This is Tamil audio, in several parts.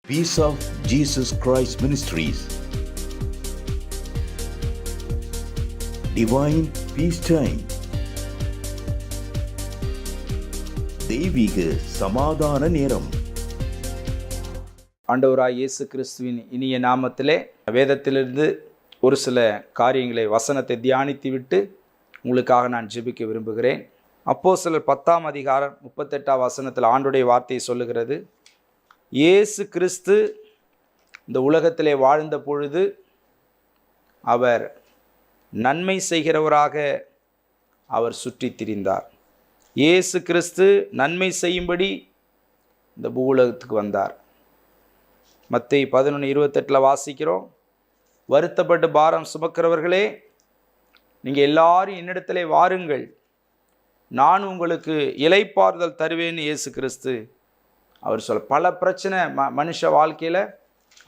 Peace of Jesus Christ Ministries. Divine Peace Time. தெய்வீக சமாதான நேரம். ஆண்டவராய் இயேசு கிறிஸ்துவின் இனிய நாமத்திலே வேதத்திலிருந்து ஒரு சில காரியங்களை வசனத்தை தியானித்து விட்டு உங்களுக்காக நான் ஜெபிக்க விரும்புகிறேன். அப்போஸ்தலர் 10ஆம் அதிகாரம் 38ஆம் வசனத்தில் ஆண்டுடைய வார்த்தையை சொல்லுகிறது. இயேசு கிறிஸ்து இந்த உலகத்திலே வாழ்ந்த பொழுது அவர் நன்மை செய்கிறவராக அவர் சுற்றி திரிந்தார். இயேசு கிறிஸ்து நன்மை செய்யும்படி இந்த பூவுலகத்துக்கு வந்தார். மத்தேயு 11:28 வாசிக்கிறோம். வருத்தப்பட்டு பாரம் சுமக்கிறவர்களே, நீங்கள் எல்லாரும் என்னிடத்திலே வாருங்கள், நான் உங்களுக்கு இளைப்பாறுதல் தருவேன்னு இயேசு கிறிஸ்து அவர் சொல்ல. பல பிரச்சனை மனுஷ வாழ்க்கையில்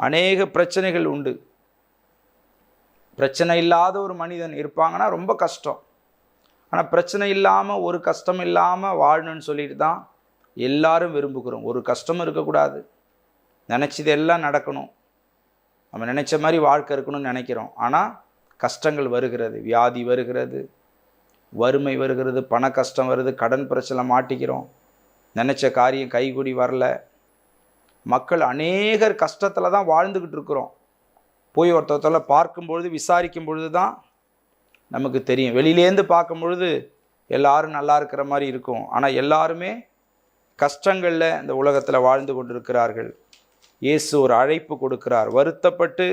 அநேக பிரச்சனைகள் உண்டு. பிரச்சனை இல்லாத ஒரு மனிதன் இருப்பாங்கன்னா ரொம்ப கஷ்டம். ஆனால் பிரச்சனை இல்லாமல், ஒரு கஷ்டம் இல்லாமல் வாழணும்னு சொல்லிட்டு தான் எல்லாரும் விரும்புகிறோம். ஒரு கஷ்டமும் இருக்கக்கூடாது, நினச்சது எல்லாம் நடக்கணும், நம்ம நினச்ச மாதிரி வாழ்க்கை இருக்கணும்னு நினைக்கிறோம். ஆனால் கஷ்டங்கள் வருகிறது, வியாதி வருகிறது, வறுமை வருகிறது, பண கஷ்டம் வருது, கடன் பிரச்சனை மாட்டிக்கிறோம், நினச்ச காரியம் கைகூடி வரல. மக்கள் அநேகர் கஷ்டத்தில் தான் வாழ்ந்துக்கிட்டு இருக்கிறோம். போய் ஒருத்தத்தில் பார்க்கும்பொழுது, விசாரிக்கும் பொழுது தான் நமக்கு தெரியும். வெளியிலேருந்து பார்க்கும் பொழுது எல்லாரும் நல்லா இருக்கிற மாதிரி இருக்கும், ஆனால் எல்லாருமே கஷ்டங்களில் இந்த உலகத்தில் வாழ்ந்து கொண்டிருக்கிறார்கள். இயேசு ஒரு அழைப்பு கொடுக்கிறார். வருத்தப்பட்டு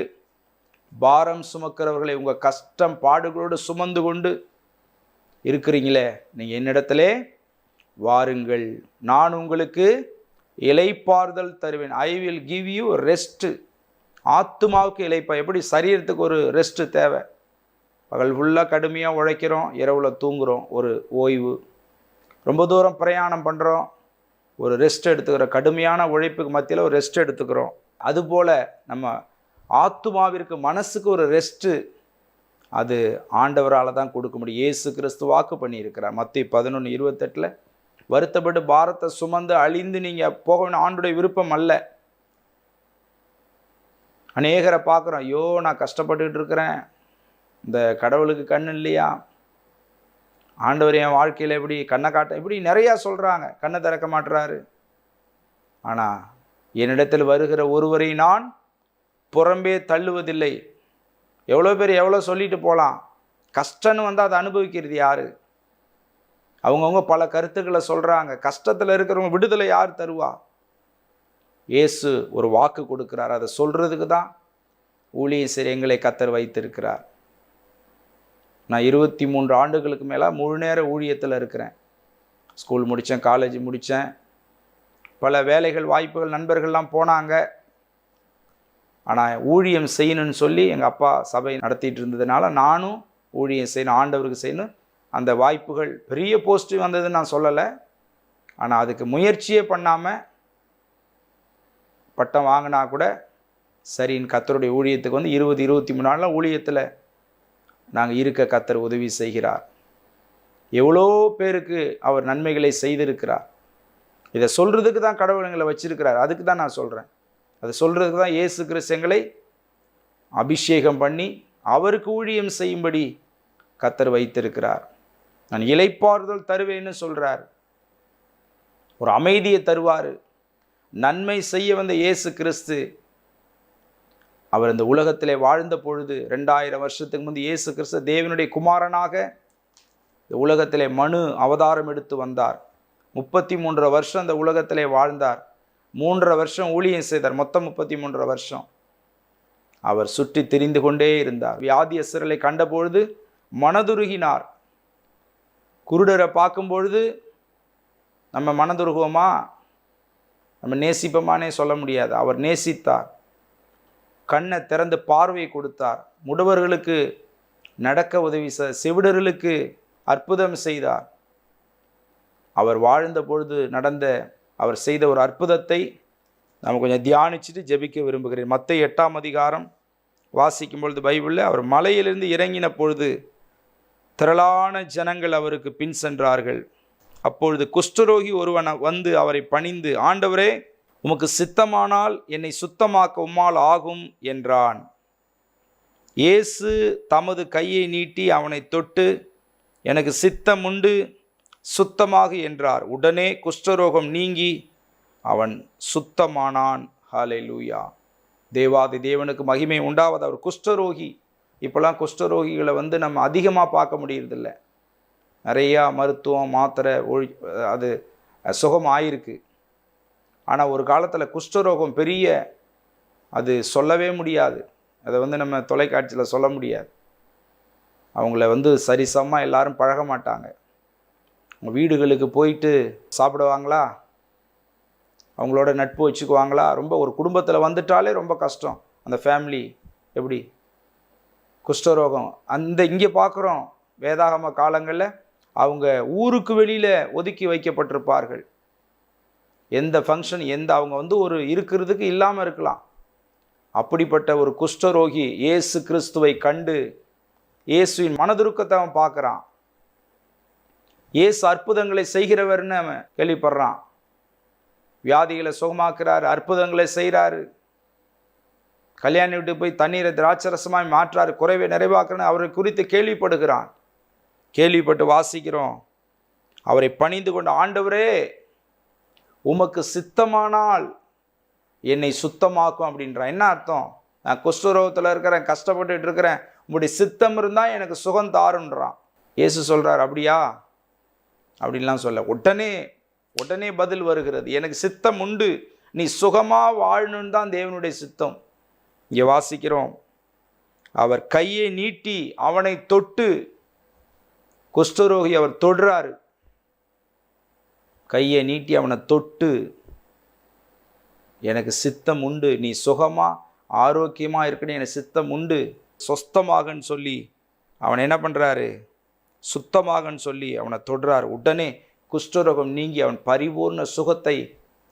பாரம் சுமக்கிறவர்களை, உங்கள் கஷ்டம் பாடுகளோடு சுமந்து கொண்டு இருக்கிறீங்களே, நீங்கள் என்னிடத்திலே வாருங்கள், நான் உங்களுக்கு இளைப்பாறுதல் தருவேன். I will give you rest. ஆத்துமாவுக்கு இளைப்பா. எப்படி சரீரத்துக்கு ஒரு ரெஸ்ட்டு தேவை. பகல் ஃபுல்லாக கடுமையாக உழைக்கிறோம், இரவில் தூங்குகிறோம், ஒரு ஓய்வு. ரொம்ப தூரம் பிரயாணம் பண்ணுறோம், ஒரு ரெஸ்ட் எடுத்துக்கிறோம். கடுமையான உழைப்புக்கு மத்தியில் ஒரு ரெஸ்ட் எடுத்துக்கிறோம். அதுபோல் நம்ம ஆத்துமாவிற்கு, மனசுக்கு ஒரு ரெஸ்ட்டு அது ஆண்டவரால் தான் கொடுக்க முடியும். இயேசு கிறிஸ்து வாக்கு பண்ணியிருக்கிறார். மத்தேயு 11:28 வருத்தப்பட்டு பாரத்தை சுமந்து அழிந்து நீங்கள் போக வேண்டிய ஆண்டுடைய விருப்பம் அல்ல. அநேகரை பார்க்குறோம், ஐயோ நான் கஷ்டப்பட்டுக்கிட்டு இருக்கிறேன், இந்த கடவுளுக்கு கண் இல்லையா, ஆண்டவர் என் வாழ்க்கையில் எப்படி கண்ணை காட்ட, இப்படி நிறையா சொல்கிறாங்க. கண்ணை திறக்க மாட்டுறாரு. ஆனால் என்னிடத்தில் வருகிற ஒருவரை நான் புறம்பே தள்ளுவதில்லை. எவ்வளோ பேர் எவ்வளோ சொல்லிட்டு போகலாம், கஷ்டன்னு வந்தால் அதை அனுபவிக்கிறது யார்? அவங்கவுங்க பல கருத்துக்களை சொல்கிறாங்க. கஷ்டத்தில் இருக்கிறவங்க விடுதலை யார் தருவா? இயேசு ஒரு வாக்கு கொடுக்குறார். அதை சொல்கிறதுக்கு தான் ஊழியம் செய்ய எங்களை கர்த்தர் வைத்திருக்கிறார். நான் 23 ஆண்டுகளுக்கு மேலே முழு நேர ஊழியத்தில் இருக்கிறேன். ஸ்கூல் முடித்தேன், காலேஜ் முடித்தேன், பல வேலைகள் வாய்ப்புகள் நண்பர்கள்லாம் போனாங்க. ஆனால் ஊழியம் செய்யணும்னு சொல்லி எங்கள் அப்பா சபை நடத்திட்டு இருந்ததுனால நானும் ஊழியம் செய்யணும், ஆண்டவருக்கு செய்யணும். அந்த வாய்ப்புகள் பெரிய போஸ்ட்டு வந்ததுன்னு நான் சொல்லலை. ஆனால் அதுக்கு முயற்சியே பண்ணாமல் பட்டம் வாங்கினா கூட சரின்னு கர்த்தருடைய ஊழியத்துக்கு வந்து 20-23 நாளில் ஊழியத்தில் நாங்கள் இருக்க கர்த்தர் உதவி செய்கிறார். எவ்வளோ பேருக்கு அவர் நன்மைகளை செய்திருக்கிறார். இதை சொல்கிறதுக்கு தான் கடவுள் எங்களை வச்சிருக்கிறார். அதுக்கு தான் நான் சொல்கிறேன். அதை சொல்கிறதுக்கு தான் இயேசு கிறிஸ்து எங்களை அபிஷேகம் பண்ணி அவருக்கு ஊழியம் செய்யும்படி கர்த்தர் வைத்திருக்கிறார். நான் இளைப்பாறுதல் தருவேன்னு சொல்கிறார். ஒரு அமைதியை தருவார். நன்மை செய்ய வந்த இயேசு கிறிஸ்து அவர் இந்த உலகத்திலே வாழ்ந்த பொழுது 2000 வருஷத்துக்கு முந்தைய இயேசு கிறிஸ்து தேவனுடைய குமாரனாக இந்த உலகத்திலே மனு அவதாரம் எடுத்து வந்தார். 33 வருஷம் இந்த உலகத்திலே வாழ்ந்தார். 3.5 வருஷம் ஊழியம் செய்தார். மொத்தம் 33 வருஷம் அவர் சுற்றி திரிந்து கொண்டே இருந்தார். வியாதியஸ்தர்களை கண்டபொழுது மனதுருகினார். குருடரை பார்க்கும்பொழுது நம்ம மனதுருகுவோமா, நம்ம நேசிப்போமானே சொல்ல முடியாது. அவர் நேசித்தார். கண்ணை திறந்து பார்வை கொடுத்தார். முடவர்களுக்கு நடக்க உதவி செவிடர்களுக்கு அற்புதம் செய்தார். அவர் வாழ்ந்த பொழுது அவர் செய்த ஒரு அற்புதத்தை நம்ம கொஞ்சம் தியானிச்சுட்டு ஜெபிக்க விரும்புகிறேன். மத்தேயு 8ஆம் அதிகாரம் வாசிக்கும் பொழுது பைபிளில் அவர் மலையிலிருந்து இறங்கின பொழுது திரளான ஜனங்கள் அவருக்கு பின் சென்றார்கள். அப்பொழுது குஷ்டரோகி ஒருவன் வந்து அவரை பணிந்து, ஆண்டவரே உமக்கு சித்தமானால் என்னை சுத்தமாக்க உம்மால் ஆகும் என்றான். இயேசு தமது கையை நீட்டி அவனை தொட்டு, எனக்கு சித்தம் உண்டு, சுத்தமாக என்றார். உடனே குஷ்டரோகம் நீங்கி அவன் சுத்தமானான். ஹல்லேலூயா. தேவாதி தேவனுக்கு மகிமை உண்டாவது. அவர் குஷ்டரோகி. இப்போலாம் குஷ்டரோகிகளை நம்ம அதிகமாக பார்க்க முடியறதில்ல. நிறையா மருத்துவம் மாத்திரை அது சுகம் ஆயிருக்கு. ஆனால் ஒரு காலத்தில் குஷ்டரோகம் பெரிய, அது சொல்லவே முடியாது. அதை நம்ம தொலைக்காட்சியில் சொல்ல முடியாது. அவங்கள சரிசமமாக எல்லாரும் பழக மாட்டாங்க. வீடுகளுக்கு போயிட்டு சாப்பிடுவாங்களா, அவங்களோட நட்பு வச்சுக்குவாங்களா, ரொம்ப ஒரு குடும்பத்தில் வந்துட்டாலே ரொம்ப கஷ்டம். அந்த ஃபேமிலி எப்படி குஷ்டரோகம் இங்கே பார்க்குறோம். வேதாகம காலங்களில் அவங்க ஊருக்கு வெளியில் ஒதுக்கி வைக்கப்பட்டிருப்பார்கள். எந்த ஃபங்க்ஷன் அவங்க ஒரு இருக்கிறதுக்கு இல்லாமல் இருக்கலாம். அப்படிப்பட்ட ஒரு குஷ்டரோகி இயேசு கிறிஸ்துவை கண்டு இயேசுவின் மனதுருக்கத்தை அவன் பார்க்குறான். இயேசு அற்புதங்களை செய்கிறவர்னு அவன் கேள்விப்படுறான். வியாதிகளை சுகமாக்குறாரு, அற்புதங்களை செய்கிறாரு. கல்யாண வீட்டுக்கு போய் தண்ணீரை திராட்சரசமாய் மாற்றாரு, குறைவை நிறைவாக்குறன்னு அவரை குறித்து கேள்விப்படுகிறான். கேள்விப்பட்டு வாசிக்கிறோம், அவரை பணிந்து கொண்ட, ஆண்டவரே உமக்கு சித்தமானால் என்னை சுத்தமாக்கும் அப்படின்றான். என்ன அர்த்தம்? நான் குஷ்டரோகத்தில் இருக்கிறேன், கஷ்டப்பட்டுட்டு இருக்கிறேன், உங்களுடைய சித்தம் இருந்தால் எனக்கு சுகம் தாருன்றான். இயேசு சொல்கிறார், அப்படியா அப்படின்லாம் சொல்ல. உடனே பதில் வருகிறது, எனக்கு சித்தம் உண்டு, நீ சுகமாக வாழணுன்னு தான் தேவனுடைய சித்தம். இங்கே வாசிக்கிறோம், அவர் கையை நீட்டி அவனை தொட்டு, குஷ்டரோகி அவர் தொடுறாரு, கையை நீட்டி அவனை தொட்டு, எனக்கு சித்தம் உண்டு, நீ சுகமாக ஆரோக்கியமாக இருக்கணும், எனக்கு சித்தம் உண்டு, சொஸ்தமாகன்னு சொல்லி அவனை என்ன பண்ணுறாரு, சுத்தமாகன்னு சொல்லி அவனை தொடுறார். உடனே குஷ்டரோகம் நீங்கி அவன் பரிபூர்ண சுகத்தை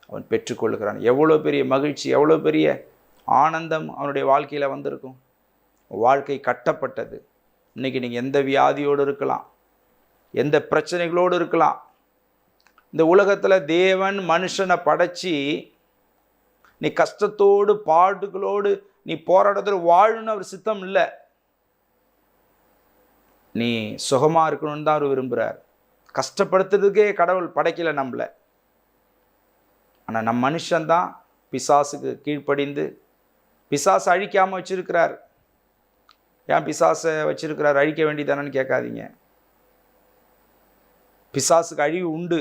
அவன் பெற்றுக்கொள்கிறான். எவ்வளோ பெரிய மகிழ்ச்சி, எவ்வளோ பெரிய ஆனந்தம் அவனுடைய வாழ்க்கையில் வந்திருக்கும். வாழ்க்கை கட்டப்பட்டது. இன்றைக்கி நீங்கள் எந்த வியாதியோடு இருக்கலாம், எந்த பிரச்சனைகளோடு இருக்கலாம். இந்த உலகத்தில் தேவன் மனுஷனை படைச்சி நீ கஷ்டத்தோடு பாடுகளோடு நீ போராட்டத்தில் வாழணும்னு அவர் சித்தம் இல்லை. நீ சுகமாக இருக்கணும்னு தான் அவர் விரும்புகிறார். கஷ்டப்படுத்துறதுக்கே கடவுள் படைக்கலை நம்மளை. ஆனால் நம் மனுஷன்தான் பிசாசுக்கு கீழ்ப்படிந்து பிசாசை அழிக்காமல் வச்சிருக்கிறார். ஏன் பிசாசை வச்சிருக்கிறார், அழிக்க வேண்டியதானு கேட்காதீங்க. பிசாசுக்கு அழிவு உண்டு.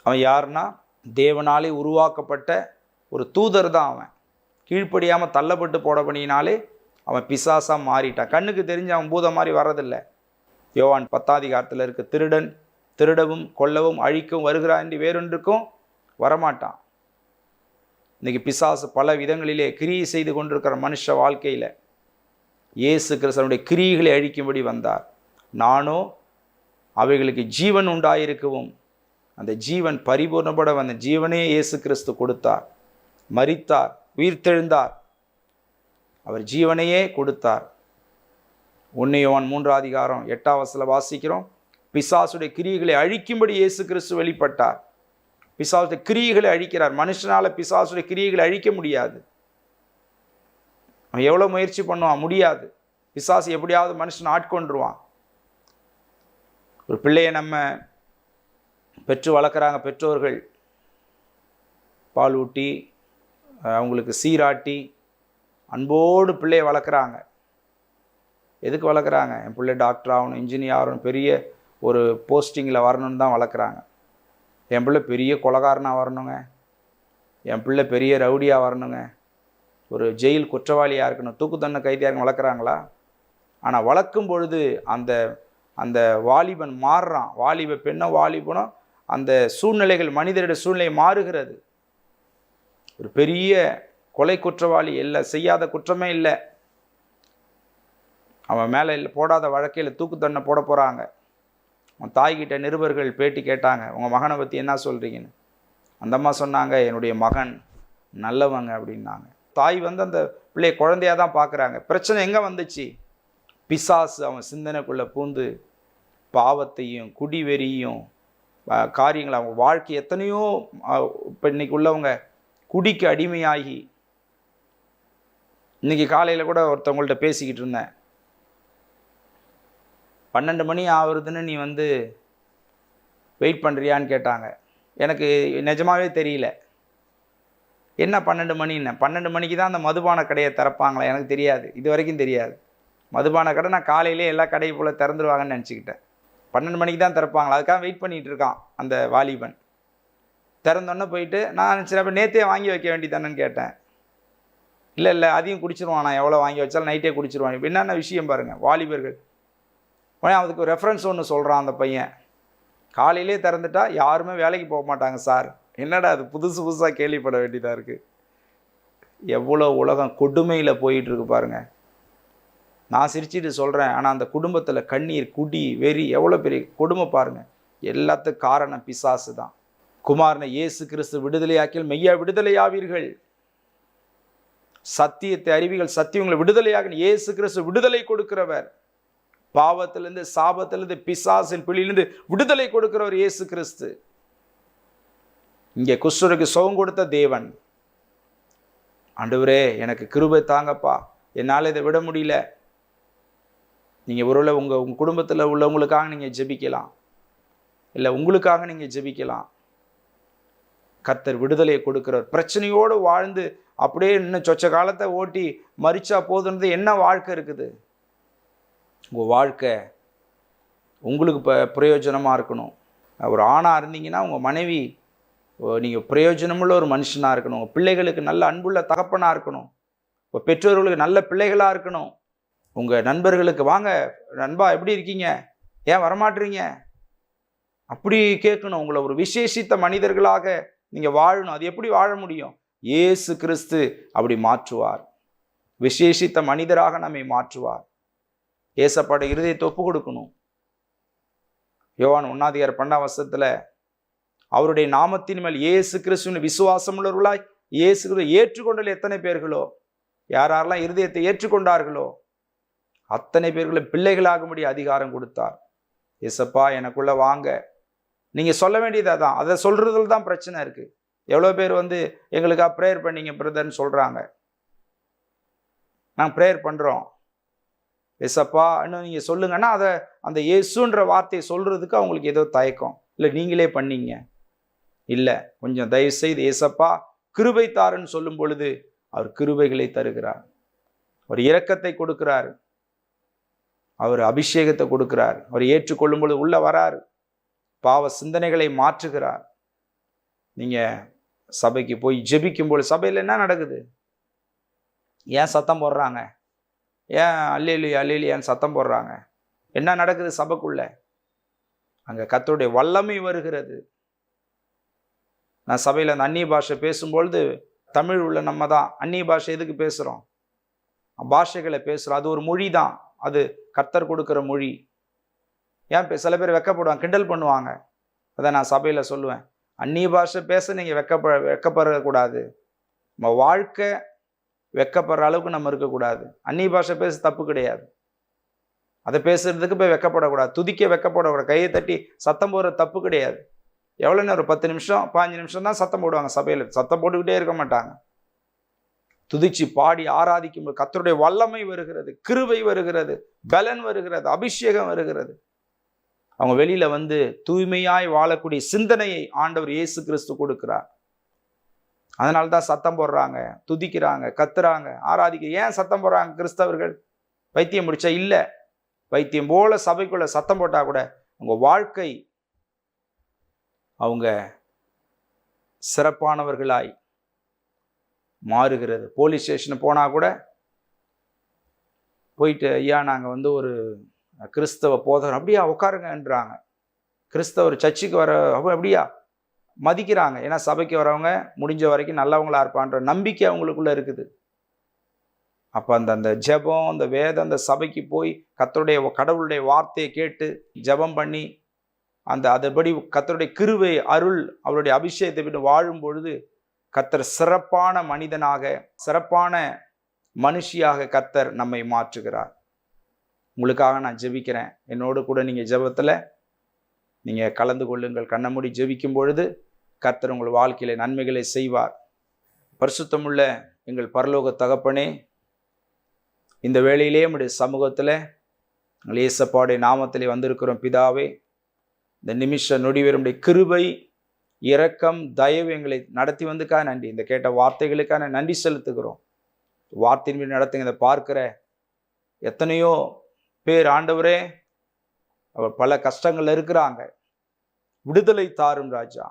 அவன் யாருன்னா தேவனாலே உருவாக்கப்பட்ட ஒரு தூதர் தான். அவன் கீழ்ப்படியாமல் தள்ளப்பட்டு போட பண்ணினாலே அவன் பிசாசாக மாறிட்டான். கண்ணுக்கு தெரிஞ்சு அவன் பூதம் மாதிரி வர்றதில்லை. யோவான் 10 இருக்க, திருடன் திருடவும் கொல்லவும் அழிக்கவும் வருகிறான் என்று வேறொன்றுக்கும் வரமாட்டான். இன்றைக்கி பிசாசு பல விதங்களிலே கிரியை செய்து கொண்டிருக்கிற மனுஷ வாழ்க்கையில் இயேசு கிறிஸ்துவனுடைய கிரியைகளை அழிக்கும்படி வந்தார். நானோ அவைகளுக்கு ஜீவன் உண்டாயிருக்கவும் அந்த ஜீவன் பரிபூர்ணப்பட வந்த ஜீவனே இயேசு கிறிஸ்து கொடுத்தார். மரித்தார், உயிர்த்தெழுந்தார், அவர் ஜீவனையே கொடுத்தார். 1 யோவான் 3:8 வாசிக்கிறோம், பிசாசுடைய கிரியைகளை அழிக்கும்படி இயேசு கிறிஸ்து வெளிப்பட்டார். பிசாசுடைய கிரியைகளை அழிக்கிறார். மனுஷனால் பிசாசுடைய கிரியைகளை அழிக்க முடியாது. அவன் எவ்வளோ முயற்சி பண்ணுவான், முடியாது. பிசாசு எப்படியாவது மனுஷன் ஆட்கொண்டுருவான். ஒரு பிள்ளையை நம்ம பெற்று வளர்க்குறாங்க பெற்றோர்கள், பால் ஊட்டி அவங்களுக்கு சீராட்டி அன்போடு பிள்ளையை வளர்க்குறாங்க. எதுக்கு வளர்க்குறாங்க? என் பிள்ளை டாக்டர் ஆகணும், இன்ஜினியர் ஆகணும், பெரிய ஒரு போஸ்டிங்கில் வரணும்னு தான் வளர்க்குறாங்க. என் பிள்ளை பெரிய கொலைகாரனாக வரணுங்க, என் பிள்ளை பெரிய ரவுடியாக வரணுங்க, ஒரு ஜெயில் குற்றவாளியாக இருக்கணும், தூக்கு தண்டனை கைதியாக இருக்கணும் வளர்க்குறாங்களா? ஆனால் வளர்க்கும் பொழுது அந்த அந்த வாலிபன் மாறுறான். வாலிப பெண்ணோ வாலிபனோ அந்த சூழ்நிலைகள், மனிதருடைய சூழ்நிலை மாறுகிறது. ஒரு பெரிய கொலை குற்றவாளி, இல்லை செய்யாத குற்றமே இல்லை, அவன் மேலே இல்லை போடாத வழக்கையில் தூக்கு தண்டனை போட போகிறாங்க. அவன் தாய்கிட்ட நிருபர்கள் பேட்டி கேட்டாங்க, உங்கள் மகனை பற்றி என்ன சொல்கிறீங்கன்னு. அந்த அம்மா சொன்னாங்க, என்னுடைய மகன் நல்லவங்க அப்படின்னாங்க. தாய் அந்த பிள்ளையை குழந்தையாக தான் பார்க்குறாங்க. பிரச்சனை எங்கே வந்துச்சு? பிசாசு அவன் சிந்தனைக்குள்ளே பூந்து பாவத்தையும் குடிவெறியும் காரியங்கள், அவங்க வாழ்க்கை எத்தனையோ இப்போ இன்றைக்கி உள்ளவங்க குடிக்கு அடிமையாகி, இன்றைக்கி காலையில் கூட ஒருத்தவங்கள்ட்ட பேசிக்கிட்டு இருந்தேன். 12 மணி ஆகுறதுன்னு நீ வந்து வெயிட் பண்ணுறியான்னு கேட்டாங்க. எனக்கு நிஜமாகவே தெரியல என்ன 12 மணின்னு. 12 மணிக்கு தான் அந்த மதுபான கடையை திறப்பாங்களா எனக்கு தெரியாது, இது வரைக்கும் தெரியாது. மதுபான கடை நான் காலையிலே எல்லா கடையை போல் திறந்துருவாங்கன்னு நினச்சிக்கிட்டேன். 12 மணிக்கு தான் திறப்பாங்களா, அதுக்காக வெயிட் பண்ணிகிட்டு இருக்கான் அந்த வாலிபன். திறந்தோன்னே போயிட்டு நான் நினச்சேன், அப்போ நேற்றே வாங்கி வைக்க வேண்டியதானேன்னு கேட்டேன். இல்லை அதையும் குடிச்சிருவான், நான் எவ்வளோ வாங்கி வச்சாலும் நைட்டே குடிச்சிருவான். இப்போ என்னென்ன விஷயம் பாருங்கள் வாலிபர்கள். உடனே அதுக்கு ரெஃபரன்ஸ் ஒன்று சொல்கிறான் அந்த பையன். காலையிலே திறந்துட்டா யாருமே வேலைக்கு போக மாட்டாங்க சார். என்னடா அது புதுசாக கேள்விப்பட வேண்டியதாக இருக்குது. எவ்வளோ உலகம் கொடுமையில் போயிட்டுருக்கு பாருங்கள். நான் சிரிச்சிட்டு சொல்கிறேன், ஆனால் அந்த குடும்பத்தில் கண்ணீர், குடி, வெறி, எவ்வளோ பெரிய கொடுமை பாருங்கள். எல்லாத்துக்கும் காரணம் பிசாசு தான். குமாரனை இயேசு கிறிஸ்து விடுதலையாக்கில் மெய்யா விடுதலையாவீர்கள். சத்தியத்தை அறிவிகள், சத்தியங்களை விடுதலையாக. இயேசு கிறிஸ்து விடுதலை கொடுக்கிறவர். பாவத்திலிருந்து, சாபத்திலிருந்து, பிசாசின் பிடியிலிருந்து விடுதலை கொடுக்கிறவர் இயேசு கிறிஸ்து. இங்கே குஷ்டருக்கு சுகம் கொடுத்த தேவன். ஆண்டவரே எனக்கு கிருபை தாங்கப்பா, என்னால் இதை விட முடியல. நீங்கள் ஒருவேளை உங்கள் குடும்பத்தில் உள்ளவங்களுக்காக நீங்கள் ஜெபிக்கலாம், இல்லை உங்களுக்காக நீங்கள் ஜெபிக்கலாம். கர்த்தர் விடுதலையை கொடுக்கிறவர். பிரச்சனையோடு வாழ்ந்து அப்படியே இன்னும் சொச்ச காலத்தை ஓட்டி மறிச்சா போதுன்றது என்ன வாழ்க்கை இருக்குது? உங்கள் வாழ்க்கை உங்களுக்கு பிரயோஜனமாக இருக்கணும். ஒரு ஆணாக இருந்தீங்கன்னா உங்கள் மனைவி நீங்கள் பிரயோஜனமுள்ள ஒரு மனுஷனாக இருக்கணும். உங்கள் பிள்ளைகளுக்கு நல்ல அன்புள்ள தகப்பனாக இருக்கணும். உங்கள் பெற்றோர்களுக்கு நல்ல பிள்ளைகளாக இருக்கணும். உங்கள் நண்பர்களுக்கு வாங்க நண்பா எப்படி இருக்கீங்க, ஏன் வரமாட்டுறீங்க அப்படி கேட்கணும். உங்களை ஒரு விசேஷித்த மனிதர்களாக நீங்கள் வாழணும். அது எப்படி வாழ முடியும்? இயேசு கிறிஸ்து அப்படி மாற்றுவார். விசேஷித்த மனிதராக நம்மை மாற்றுவார். ஏசப்பாட இருதயத்தை ஒப்பு கொடுக்கணும். யோவான் 1:12 அவருடைய நாமத்தின் மேல் இயேசு கிறிஸ்துவின் விசுவாசம் உள்ளவர்களாய் இயேசு கிறிஸ்துவை ஏற்றுக்கொண்டல் எத்தனை பேர்களோ, யாரெல்லாம் இருதயத்தை ஏற்றுக்கொண்டார்களோ அத்தனை பேர்களும் பிள்ளைகளாகும்படி அதிகாரம் கொடுத்தார். ஏசப்பா எனக்குள்ள வாங்க. நீங்கள் சொல்ல வேண்டியது அதான். அதை சொல்றதுல தான் பிரச்சனை இருக்கு. எவ்வளோ பேர் வந்து எங்களுக்காக ப்ரேயர் பண்ணீங்க பிரதர்ன்னு சொல்றாங்க. நாங்கள் ப்ரேயர் பண்ணுறோம், ஏசப்பா இன்னும் நீங்கள் சொல்லுங்கன்னா அதை அந்த இயேசுன்ற வார்த்தையை சொல்றதுக்கு அவங்களுக்கு ஏதோ தயக்கம். இல்லை நீங்களே பண்ணீங்க, இல்லை கொஞ்சம் தயவு செய்து ஏசப்பா கிருபை தாருன்னு சொல்லும் பொழுது அவர் கிருபைகளை தருகிறார். அவர் இரக்கத்தை கொடுக்கிறார், அவர் அபிஷேகத்தை கொடுக்கிறார். அவர் ஏற்றுக்கொள்ளும் பொழுது உள்ள வரார், பாவ சிந்தனைகளை மாற்றுகிறார். நீங்கள் சபைக்கு போய் ஜெபிக்கும்போது சபையில் என்ன நடக்குது? ஏன் சத்தம் போடுறாங்க? ஏன் அல்லேலூயான்னு சத்தம் போடுறாங்க? என்ன நடக்குது சபைக்குள்ள? அங்கே கர்த்தருடைய வல்லமை வருகிறது. நான் சபையில் அந்த அந்நிய பாஷை பேசும்பொழுது தமிழ் உள்ள நம்ம தான் அந்நிய பாஷை எதுக்கு பேசுகிறோம்? பாஷைகளை பேசுகிறோம். அது ஒரு மொழி தான், அது கர்த்தர் கொடுக்குற மொழி. ஏன் சில பேர் வெக்கப்படுவாங்க, கிண்டல் பண்ணுவாங்க. அதை நான் சபையில் சொல்லுவேன், அந்நிய பாஷை பேச நீங்கள் வெக்கப்படக்கூடாது. நம்ம வாழ்க்கை வெக்கப்படுற அளவுக்கு நம்ம இருக்கக்கூடாது. அந்நிய பாஷை பேச தப்பு கிடையாது, அதை பேசுறதுக்கு போய் வெக்கப்படக்கூடாது. துதிக்க வெக்கப்படக்கூடாது, கையை தட்டி சத்தம் போடுற தப்பு கிடையாது. எவ்வளோ நேரம்? 10 நிமிஷம் 15 நிமிஷம் தான் சத்தம் போடுவாங்க சபையில். சத்தம் போட்டுக்கிட்டே இருக்க மாட்டாங்க. துதிச்சு பாடி ஆராதிக்கும் போது கர்த்தருடைய வல்லமை வருகிறது, கிருபை வருகிறது, பலன் வருகிறது, அபிஷேகம் வருகிறது. அவங்க வெளியில வந்து தூய்மையாய் வாழக்கூடிய சிந்தனையை ஆண்டவர் இயேசு கிறிஸ்து கொடுக்கிறார். அதனால தான் சத்தம் போடுறாங்க, துதிக்கிறாங்க, கத்துறாங்க, ஆராதிக்க. ஏன் சத்தம் போடுறாங்க கிறிஸ்தவர்கள்? பைத்தியம் முடிச்சா? இல்லை, பைத்தியம் போல சபைக்குள்ள சத்தம் போட்டா கூட உங்க வாழ்க்கை அவங்க சிறப்பானவர்களாய் மாறுகிறது. போலீஸ் ஸ்டேஷன் போனா கூட போயிட்டு, ஐயா நாங்கள் வந்து ஒரு கிறிஸ்தவ போதகர், அப்படியா உட்காருங்கன்றாங்க. கிறிஸ்தவர் சர்ச்சுக்கு வர அப்படியா மதிக்கிறாங்க. ஏன்னா சபைக்கு வரவங்க முடிஞ்ச வரைக்கும் நல்லவங்களா இருப்பான்ற நம்பிக்கை அவங்களுக்குள்ள இருக்குது. அப்போ அந்த ஜெபம், அந்த வேதம், அந்த சபைக்கு போய் கர்த்தருடைய கடவுளுடைய வார்த்தையை கேட்டு ஜெபம் பண்ணி அதுபடி கர்த்தருடைய கிருபை, அருள், அவருடைய அபிஷேகத்தை விட்டு வாழும் பொழுது கர்த்தர் சிறப்பான மனிதனாக, சிறப்பான மனுஷியாக கர்த்தர் நம்மை மாற்றுகிறார். உங்களுக்காக நான் ஜெபிக்கிறேன். என்னோடு கூட நீங்கள் ஜெபத்தில் நீங்கள் கலந்து கொள்ளுங்கள். கண்ணை மூடி ஜெபிக்கும் பொழுது கர்த்தர் உங்கள் வாழ்க்கையில நன்மைகளை செய்வார். பரிசுத்தமுள்ள எங்கள் பரலோக தகப்பனே, இந்த வேளையிலே உம்முடைய சமூகத்தில் எங்கள் இயேசப்பாவுடைய நாமத்திலே வந்திருக்கிறோம் பிதாவே. இந்த நிமிஷ நொடிவருடைய கிருபை, இரக்கம், தயவு எங்களை நடத்தி வந்துக்காக நன்றி. இந்த கேட்ட வார்த்தைகளுக்காக நன்றி செலுத்துகிறோம். வார்த்தையின் மீது நடத்துங்க. இதை பார்க்கிற எத்தனையோ பேர் ஆண்டவரே, அவர் பல கஷ்டங்கள் இருக்கிறாங்க. விடுதலை தாரும் ராஜா.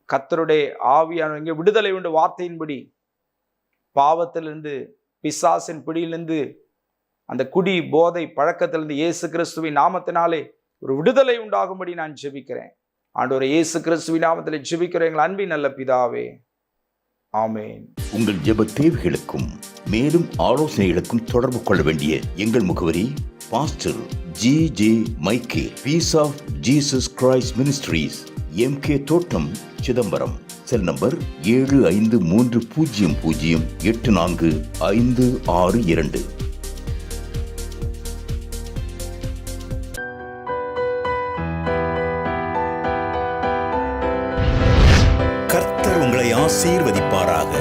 கர்த்தருடைய ஆவியானவர் இங்கே விடுதலை உண்டு. வார்த்தையின்படி பாவத்திலிருந்து, பிசாசின் பிடியிலிருந்து, அந்த குடி போதை பழக்கத்திலிருந்து இயேசு கிறிஸ்துவின் நாமத்தினாலே ஒரு விடுதலை உண்டாகும்படி நான் ஜெபிக்கிறேன். ஆண்டவரே, இயேசு கிறிஸ்துவின் நாமத்திலே ஜெபிக்கிறேன் எங்கள் அன்பின் நல்ல பிதாவே, ஆமென். உங்கள் ஜெப தேவைகளுக்கும் மேலும் ஆலோசனைகளுக்கும் தொடர்பு கொள்ள வேண்டிய எங்கள் முகவரி: பாஸ்டர் G.J. மைக்கே, peace of Jesus Christ ministries, MK தோட்டம், சிதம்பரம். Cell number 7530084562. கர்த்தர் உங்களை ஆசீர்வதிப்பாராக.